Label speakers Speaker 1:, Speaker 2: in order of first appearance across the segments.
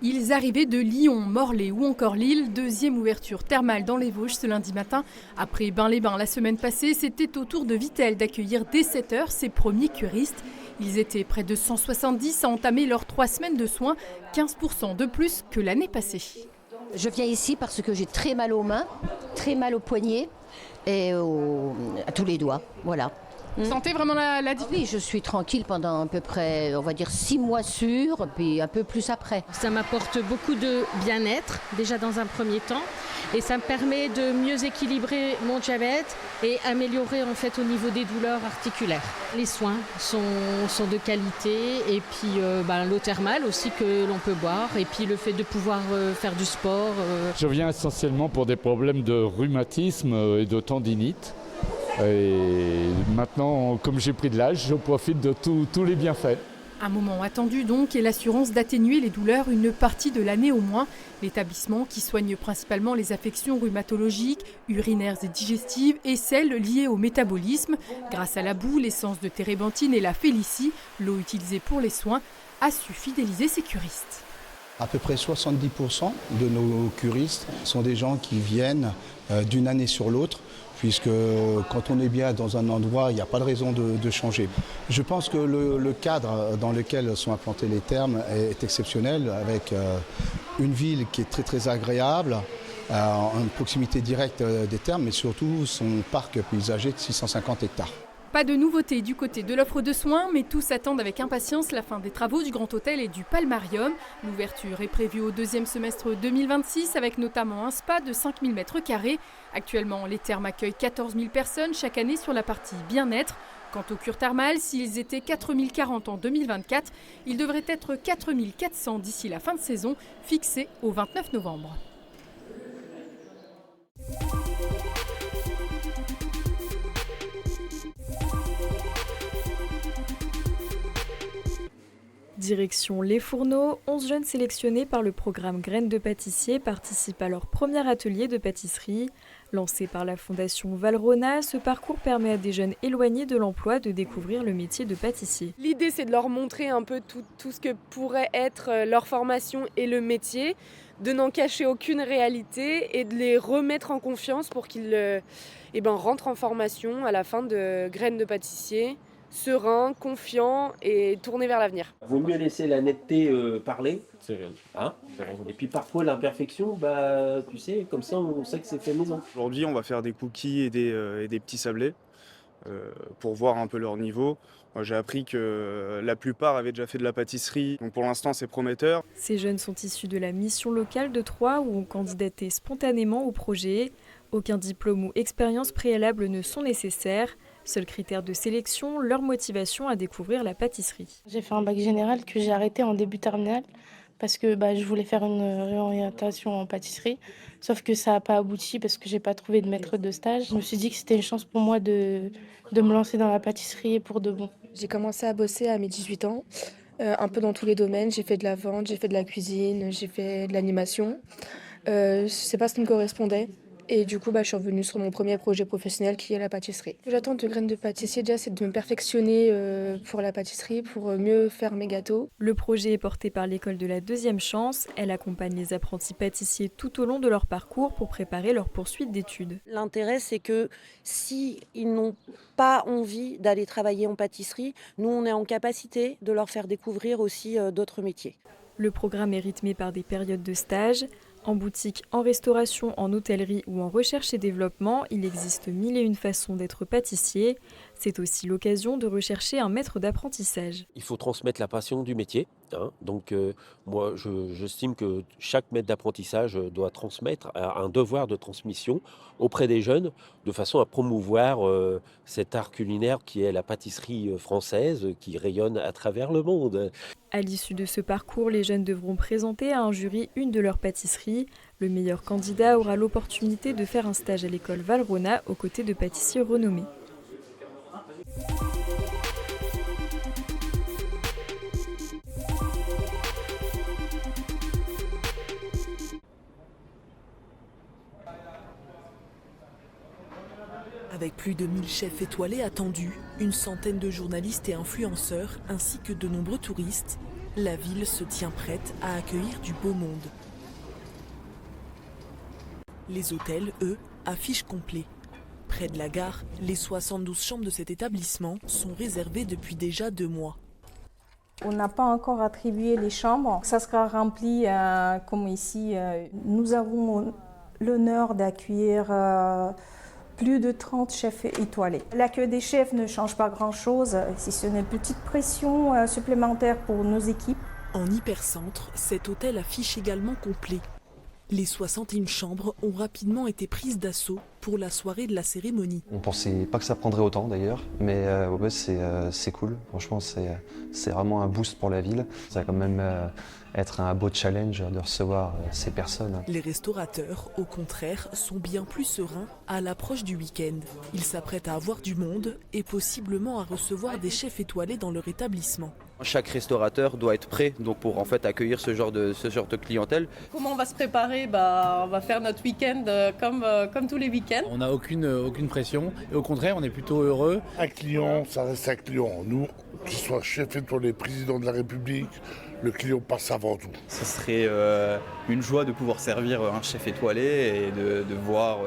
Speaker 1: Ils arrivaient de Lyon, Morlaix ou encore Lille. Deuxième ouverture thermale dans les Vosges ce lundi matin. Après Bain-les-Bains la semaine passée, c'était au tour de Vittel d'accueillir dès 7h ses premiers curistes. Ils étaient près de 170 à entamer leurs 3 semaines de soins, 15% de plus que l'année passée.
Speaker 2: Je viens ici parce que j'ai très mal aux mains, très mal aux poignets et à tous les doigts. Voilà.
Speaker 1: Vous sentez vraiment la différence?
Speaker 2: Oui, je suis tranquille pendant à peu près, on va dire 6 mois sûrs, puis un peu plus après.
Speaker 3: Ça m'apporte beaucoup de bien-être, déjà dans un premier temps, et ça me permet de mieux équilibrer mon diabète et améliorer en fait au niveau des douleurs articulaires. Les soins sont de qualité, et puis l'eau thermale aussi que l'on peut boire, et puis le fait de pouvoir faire du sport.
Speaker 4: Je viens essentiellement pour des problèmes de rhumatisme et de tendinite. Et maintenant, comme j'ai pris de l'âge, je profite de tous les bienfaits.
Speaker 1: Un moment attendu donc et l'assurance d'atténuer les douleurs une partie de l'année au moins. L'établissement qui soigne principalement les affections rhumatologiques, urinaires et digestives et celles liées au métabolisme. Grâce à la boue, l'essence de térébenthine et la félicie, l'eau utilisée pour les soins, a su fidéliser ses curistes.
Speaker 5: À peu près 70% de nos curistes sont des gens qui viennent d'une année sur l'autre, puisque quand on est bien dans un endroit, il n'y a pas de raison de changer. Je pense que le cadre dans lequel sont implantés les thermes est exceptionnel, avec une ville qui est très très agréable, une proximité directe des thermes, mais surtout son parc paysager de 650 hectares.
Speaker 1: Pas de nouveauté du côté de l'offre de soins, mais tous attendent avec impatience la fin des travaux du Grand Hôtel et du Palmarium. L'ouverture est prévue au deuxième semestre 2026, avec notamment un spa de 5000 m². Actuellement, les thermes accueillent 14 000 personnes chaque année sur la partie bien-être. Quant aux cures thermales, s'ils étaient 4040 en 2024, ils devraient être 4400 d'ici la fin de saison, fixée au 29 novembre.
Speaker 6: Direction Les Fourneaux, 11 jeunes sélectionnés par le programme Graines de pâtissier participent à leur premier atelier de pâtisserie. Lancé par la fondation Valrhona, ce parcours permet à des jeunes éloignés de l'emploi de découvrir le métier de pâtissier.
Speaker 7: L'idée, c'est de leur montrer un peu tout ce que pourrait être leur formation et le métier, de n'en cacher aucune réalité et de les remettre en confiance pour qu'ils rentrent en formation à la fin de Graines de pâtissier, serein, confiant et tourné vers l'avenir.
Speaker 8: Vaut mieux laisser la netteté parler. Hein, et puis parfois l'imperfection, tu sais, comme ça on sait que c'est fait maison.
Speaker 9: Aujourd'hui on va faire des cookies et des petits sablés pour voir un peu leur niveau. Moi, j'ai appris que la plupart avaient déjà fait de la pâtisserie, donc pour l'instant c'est prometteur.
Speaker 6: Ces jeunes sont issus de la mission locale de Troyes où ont candidaté spontanément au projet. Aucun diplôme ou expérience préalable ne sont nécessaires. Seul critère de sélection, leur motivation à découvrir la pâtisserie.
Speaker 10: J'ai fait un bac général que j'ai arrêté en début terminale parce que je voulais faire une réorientation en pâtisserie. Sauf que ça n'a pas abouti parce que j'ai pas trouvé de maître de stage. Je me suis dit que c'était une chance pour moi de me lancer dans la pâtisserie pour de bon.
Speaker 11: J'ai commencé à bosser à mes 18 ans, un peu dans tous les domaines. J'ai fait de la vente, j'ai fait de la cuisine, j'ai fait de l'animation. C'est pas ce qui me correspondait. Et du coup, je suis revenue sur mon premier projet professionnel qui est la pâtisserie. Ce que j'attends de Graines de pâtissier, déjà, c'est de me perfectionner pour la pâtisserie, pour mieux faire mes gâteaux.
Speaker 6: Le projet est porté par l'école de la Deuxième Chance. Elle accompagne les apprentis pâtissiers tout au long de leur parcours pour préparer leur poursuite d'études.
Speaker 12: L'intérêt, c'est que s'ils n'ont pas envie d'aller travailler en pâtisserie, nous, on est en capacité de leur faire découvrir aussi d'autres métiers.
Speaker 6: Le programme est rythmé par des périodes de stage. En boutique, en restauration, en hôtellerie ou en recherche et développement, il existe 1001 façons d'être pâtissier. C'est aussi l'occasion de rechercher un maître d'apprentissage.
Speaker 8: Il faut transmettre la passion du métier. Donc moi, j'estime que chaque maître d'apprentissage doit transmettre un devoir de transmission auprès des jeunes de façon à promouvoir cet art culinaire qui est la pâtisserie française qui rayonne à travers le monde.
Speaker 6: À l'issue de ce parcours, les jeunes devront présenter à un jury une de leurs pâtisseries. Le meilleur candidat aura l'opportunité de faire un stage à l'école Valrhona aux côtés de pâtissiers renommés.
Speaker 13: Avec plus de 1000 chefs étoilés attendus, une centaine de journalistes et influenceurs, ainsi que de nombreux touristes, la ville se tient prête à accueillir du beau monde. Les hôtels, eux, affichent complet. Près de la gare, les 72 chambres de cet établissement sont réservées depuis déjà 2 mois.
Speaker 14: On n'a pas encore attribué les chambres. Ça sera rempli comme ici. Nous avons l'honneur d'accueillir plus de 30 chefs étoilés. L'accueil des chefs ne change pas grand-chose, si ce n'est une petite pression supplémentaire pour nos équipes.
Speaker 13: En hypercentre, cet hôtel affiche également complet. Les 61 chambres ont rapidement été prises d'assaut pour la soirée de la cérémonie.
Speaker 15: On ne pensait pas que ça prendrait autant d'ailleurs, mais ouais, c'est cool. Franchement, c'est vraiment un boost pour la ville. Ça va quand même être un beau challenge de recevoir ces personnes.
Speaker 13: Les restaurateurs, au contraire, sont bien plus sereins à l'approche du week-end. Ils s'apprêtent à avoir du monde et possiblement à recevoir des chefs étoilés dans leur établissement.
Speaker 16: Chaque restaurateur doit être prêt donc pour en fait accueillir ce genre de clientèle.
Speaker 17: Comment on va se préparer? On va faire notre week-end comme tous les week-ends.
Speaker 18: On n'a aucune pression et au contraire on est plutôt heureux.
Speaker 19: Un client, ça reste un client. Nous, que ce soit chef étoilé, président de la République, le client passe avant tout.
Speaker 20: Ce serait une joie de pouvoir servir un chef étoilé et de voir,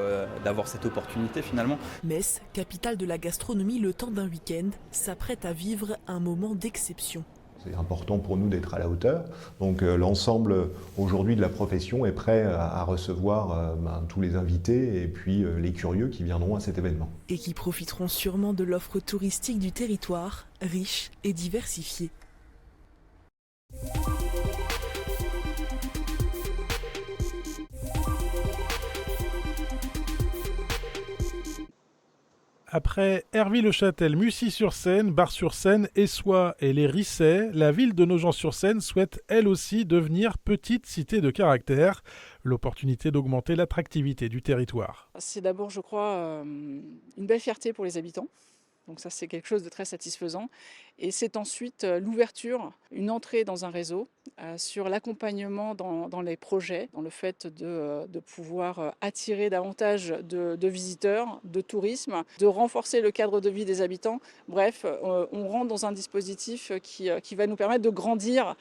Speaker 20: d'avoir cette opportunité finalement.
Speaker 13: Metz, capitale de la gastronomie le temps d'un week-end, s'apprête à vivre un moment d'exception.
Speaker 21: C'est important pour nous d'être à la hauteur. Donc l'ensemble aujourd'hui de la profession est prêt à recevoir tous les invités et puis les curieux qui viendront à cet événement.
Speaker 13: Et qui profiteront sûrement de l'offre touristique du territoire, riche et diversifiée.
Speaker 22: Après Hervey-le-Châtel, Mussy-sur-Seine, Bar-sur-Seine, Essois et les Rissets, la ville de Nogent-sur-Seine souhaite elle aussi devenir petite cité de caractère, l'opportunité d'augmenter l'attractivité du territoire.
Speaker 23: C'est d'abord, je crois, une belle fierté pour les habitants. Donc ça, c'est quelque chose de très satisfaisant. Et c'est ensuite l'ouverture, une entrée dans un réseau, sur l'accompagnement dans les projets, dans le fait de pouvoir attirer davantage de visiteurs, de tourisme, de renforcer le cadre de vie des habitants. Bref, on rentre dans un dispositif qui va nous permettre de grandir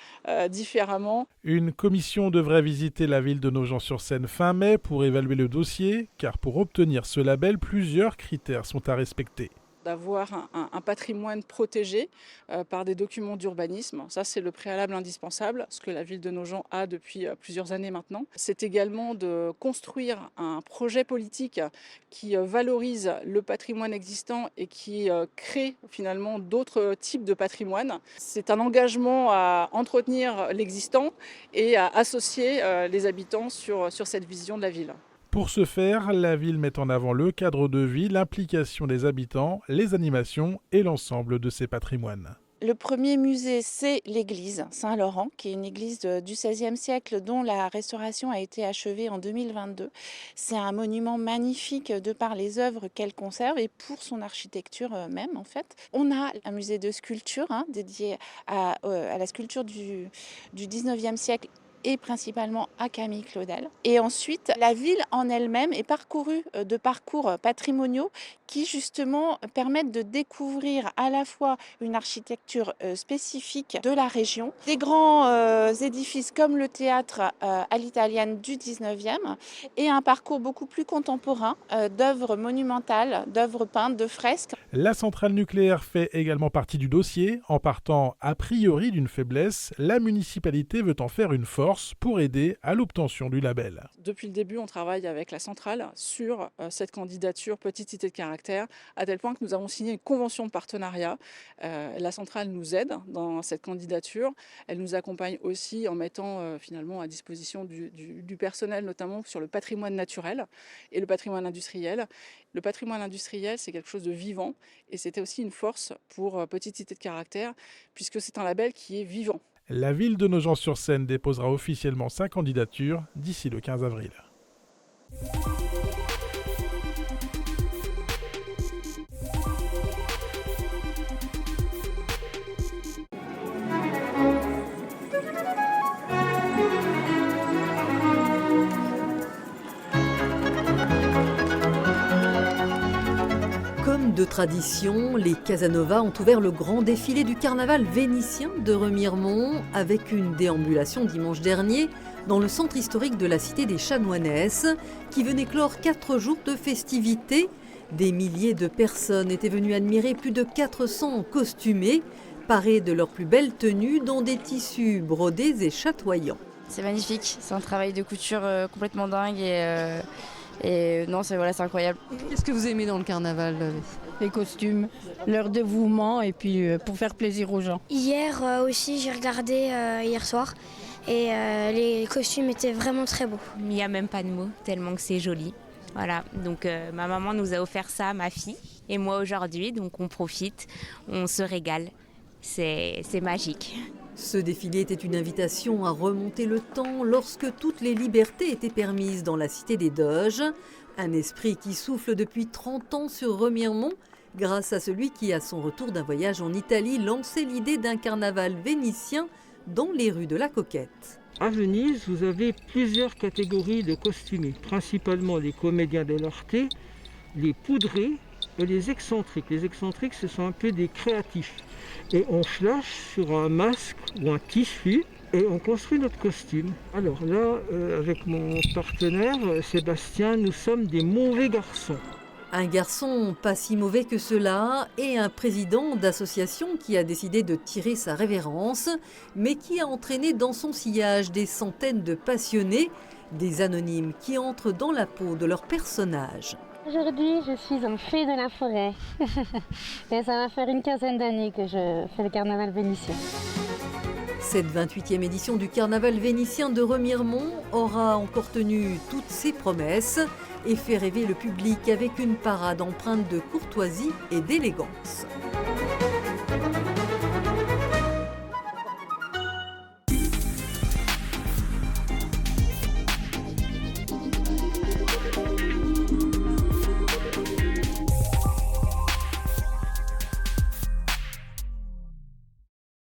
Speaker 23: différemment.
Speaker 22: Une commission devrait visiter la ville de Nogent-sur-Seine fin mai pour évaluer le dossier, car pour obtenir ce label, plusieurs critères sont à respecter.
Speaker 23: D'avoir un patrimoine protégé par des documents d'urbanisme. Ça, c'est le préalable indispensable, ce que la ville de Nogent a depuis plusieurs années maintenant. C'est également de construire un projet politique qui valorise le patrimoine existant et qui crée finalement d'autres types de patrimoine. C'est un engagement à entretenir l'existant et à associer les habitants sur cette vision de la ville.
Speaker 22: Pour ce faire, la ville met en avant le cadre de vie, l'implication des habitants, les animations et l'ensemble de ses patrimoines.
Speaker 24: Le premier musée, c'est l'église Saint-Laurent, qui est une église du XVIe siècle dont la restauration a été achevée en 2022. C'est un monument magnifique de par les œuvres qu'elle conserve et pour son architecture même en fait. On a un musée de sculpture dédié à la sculpture du XIXe siècle et principalement à Camille Claudel. Et ensuite, la ville en elle-même est parcourue de parcours patrimoniaux qui justement permettent de découvrir à la fois une architecture spécifique de la région, des grands édifices comme le théâtre à l'italienne du 19e et un parcours beaucoup plus contemporain d'œuvres monumentales, d'œuvres peintes, de fresques.
Speaker 22: La centrale nucléaire fait également partie du dossier. En partant a priori d'une faiblesse, la municipalité veut en faire une force pour aider à l'obtention du label.
Speaker 23: Depuis le début, on travaille avec la centrale sur cette candidature petite cité de caractère, à tel point que nous avons signé une convention de partenariat. La centrale nous aide dans cette candidature. Elle nous accompagne aussi en mettant finalement à disposition du personnel, notamment sur le patrimoine naturel et le patrimoine industriel. Le patrimoine industriel, c'est quelque chose de vivant et c'était aussi une force pour petite cité de caractère, puisque c'est un label qui est vivant.
Speaker 22: La ville de Nogent-sur-Seine déposera officiellement sa candidature d'ici le 15 avril.
Speaker 25: Comme
Speaker 2: de tradition, les Casanova ont ouvert le grand défilé du carnaval vénitien de Remiremont avec une déambulation dimanche dernier dans le centre historique de la cité des Chanoinesses qui venait clore 4 jours de festivités. Des milliers de personnes étaient venues admirer plus de 400 costumés, parés de leurs plus belles tenues dans des tissus brodés et chatoyants.
Speaker 3: C'est magnifique, c'est un travail de couture complètement dingue et non, c'est incroyable.
Speaker 4: Qu'est-ce que vous aimez dans le carnaval?
Speaker 5: Les costumes, leur dévouement et puis pour faire plaisir aux gens.
Speaker 25: Hier aussi, j'ai regardé hier soir et les costumes étaient vraiment très beaux.
Speaker 26: Il n'y a même pas de mots, tellement que c'est joli. Voilà, donc ma maman nous a offert ça, ma fille, et moi aujourd'hui, donc on profite, on se régale, c'est magique.
Speaker 2: Ce défilé était une invitation à remonter le temps lorsque toutes les libertés étaient permises dans la cité des Doges, un esprit qui souffle depuis 30 ans sur Remiremont, grâce à celui qui, à son retour d'un voyage en Italie, lançait l'idée d'un carnaval vénitien dans les rues de la Coquette.
Speaker 27: À Venise, vous avez plusieurs catégories de costumés, principalement les comédiens dell'arte, les poudrés et les excentriques. Les excentriques, ce sont un peu des créatifs. Et on flash sur un masque ou un tissu et on construit notre costume. Alors là, avec mon partenaire Sébastien, nous sommes des mauvais garçons.
Speaker 2: Un garçon pas si mauvais que cela et un président d'association qui a décidé de tirer sa révérence, mais qui a entraîné dans son sillage des centaines de passionnés, des anonymes qui entrent dans la peau de leurs personnages.
Speaker 28: Aujourd'hui, je suis une fée de la forêt et ça va faire une quinzaine d'années que je fais le carnaval vénitien.
Speaker 2: Cette 28e édition du carnaval vénitien de Remiremont aura encore tenu toutes ses promesses et fait rêver le public avec une parade empreinte de courtoisie et d'élégance.